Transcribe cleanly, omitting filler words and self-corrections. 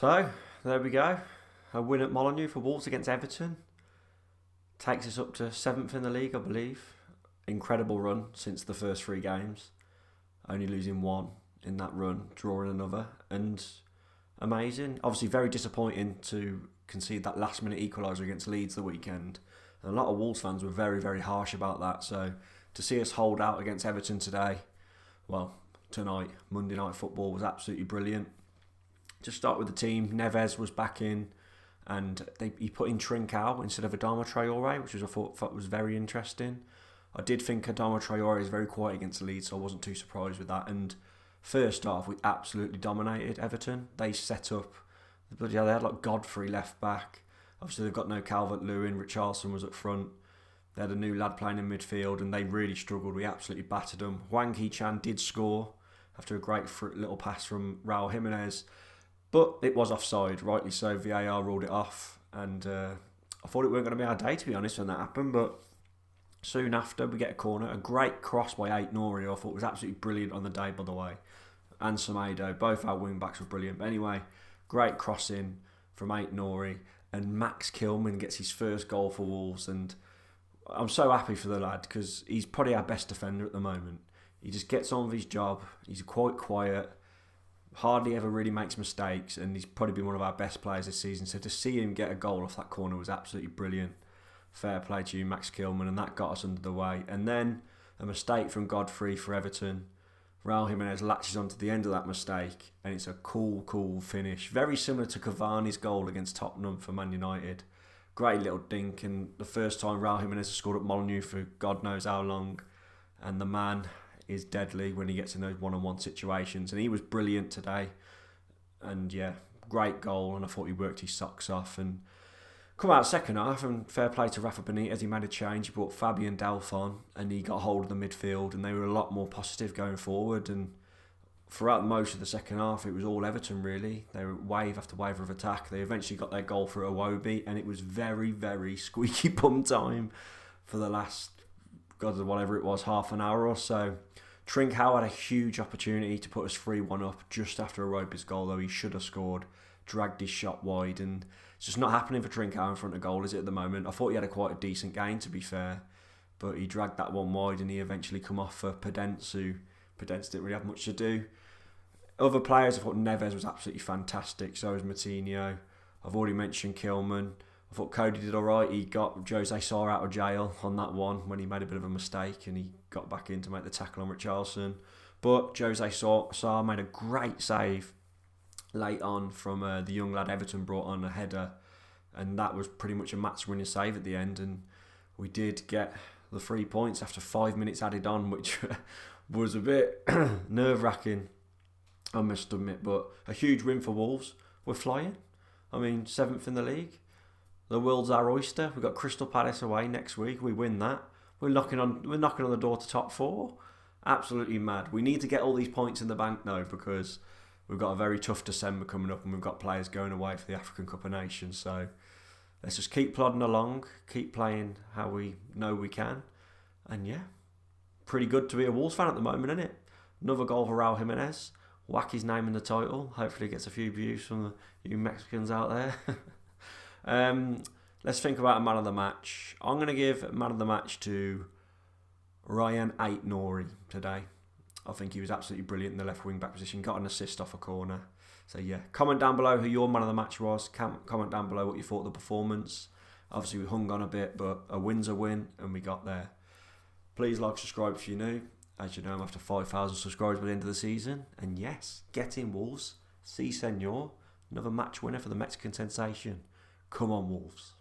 So, there we go. A win at Molineux for Wolves against Everton. Takes us up to 7th in the league, I believe. Incredible run since the first 3 games. Only losing 1 in that run, drawing another. And amazing. Obviously very disappointing to concede that last minute equaliser against Leeds the weekend. And a lot of Wolves fans were very, very harsh about that. So to see us hold out against Everton today, well, tonight, Monday Night Football, was absolutely brilliant. To start with the team, Neves was back in, and he put in Trincao instead of Adama Traore, which I thought was very interesting. I did think Adama Traore is very quiet against Leeds, so I wasn't too surprised with that. And first half, we absolutely dominated Everton. They set up, they had like Godfrey left back. Obviously, they've got no Calvert-Lewin. Richarlison was up front. They had a new lad playing in midfield, and they really struggled. We absolutely battered them. Hwang Hee-chan did score after a great little pass from Raúl Jiménez. But it was offside, rightly so. VAR ruled it off. And I thought it weren't going to be our day, to be honest, when that happened. But soon after, we get a corner. A great cross by Ait-Nouri, I thought was absolutely brilliant on the day, by the way. And Semedo. Both our wing-backs were brilliant. But anyway, great crossing from Ait-Nouri. And Max Kilman gets his first goal for Wolves. And I'm so happy for the lad, because he's probably our best defender at the moment. He just gets on with his job. He's quite quiet. Hardly ever really makes mistakes, and he's probably been one of our best players this season. So to see him get a goal off that corner was absolutely brilliant. Fair play to you, Max Kilman, and that got us under the way. And then a mistake from Godfrey for Everton. Raúl Jiménez latches onto the end of that mistake, and it's a cool finish. Very similar to Cavani's goal against Tottenham for Man United. Great little dink, and the first time Raúl Jiménez has scored at Molineux for God knows how long. And the man is deadly when he gets in those one-on-one situations, and he was brilliant today. And yeah, great goal, and I thought he worked his socks off. And come out second half, and fair play to Rafa Benitez, he made a change. He brought Fabian Delph on, and he got hold of the midfield, and they were a lot more positive going forward. And throughout most of the second half, it was all Everton really. They were wave after wave of attack. They eventually got their goal for Iwobi, and it was very, very squeaky bum time for the last, God, whatever it was, half an hour or so. Trincao had a huge opportunity to put us 3-1 up just after Iwobi's goal, though he should have scored. Dragged his shot wide, and it's just not happening for Trincao in front of goal, is it, at the moment? I thought he had quite a decent game, to be fair, but he dragged that one wide, and he eventually come off for Podence, who Podence didn't really have much to do. Other players, I thought Neves was absolutely fantastic, so was Moutinho. I've already mentioned Kilman. I thought Cody did alright. He got Jose Sá out of jail on that one when he made a bit of a mistake, and he got back in to make the tackle on Richarlison. But Jose Sá made a great save late on from the young lad Everton brought on a header, and that was pretty much a match-winning save at the end. And we did get the 3 points after 5 minutes added on, which was a bit nerve-wracking, I must admit. But a huge win for Wolves. We're flying. I mean, 7th in the league. The world's our oyster. We've got Crystal Palace away next week. We win that. We're knocking on the door to top 4. Absolutely mad. We need to get all these points in the bank though, because we've got a very tough December coming up, and we've got players going away for the African Cup of Nations. So let's just keep plodding along, keep playing how we know we can. And yeah, pretty good to be a Wolves fan at the moment, isn't it? Another goal for Raúl Jiménez. Whack his name in the title. Hopefully he gets a few views from you Mexicans out there. Let's think about a man of the match. I'm going to give man of the match to Ryan Ait-Nouri today. I think he was absolutely brilliant in the left wing back position. Got an assist off a corner. So yeah, comment down below who your man of the match was. Comment down below what you thought of the performance. Obviously we hung on a bit, but a win's a win, and we got there. Please like, subscribe if you're new. As you know, I'm after 5,000 subscribers by the end of the season. And yes, get in Wolves. Si senor. Another match winner for the Mexican sensation. Come on, Wolves.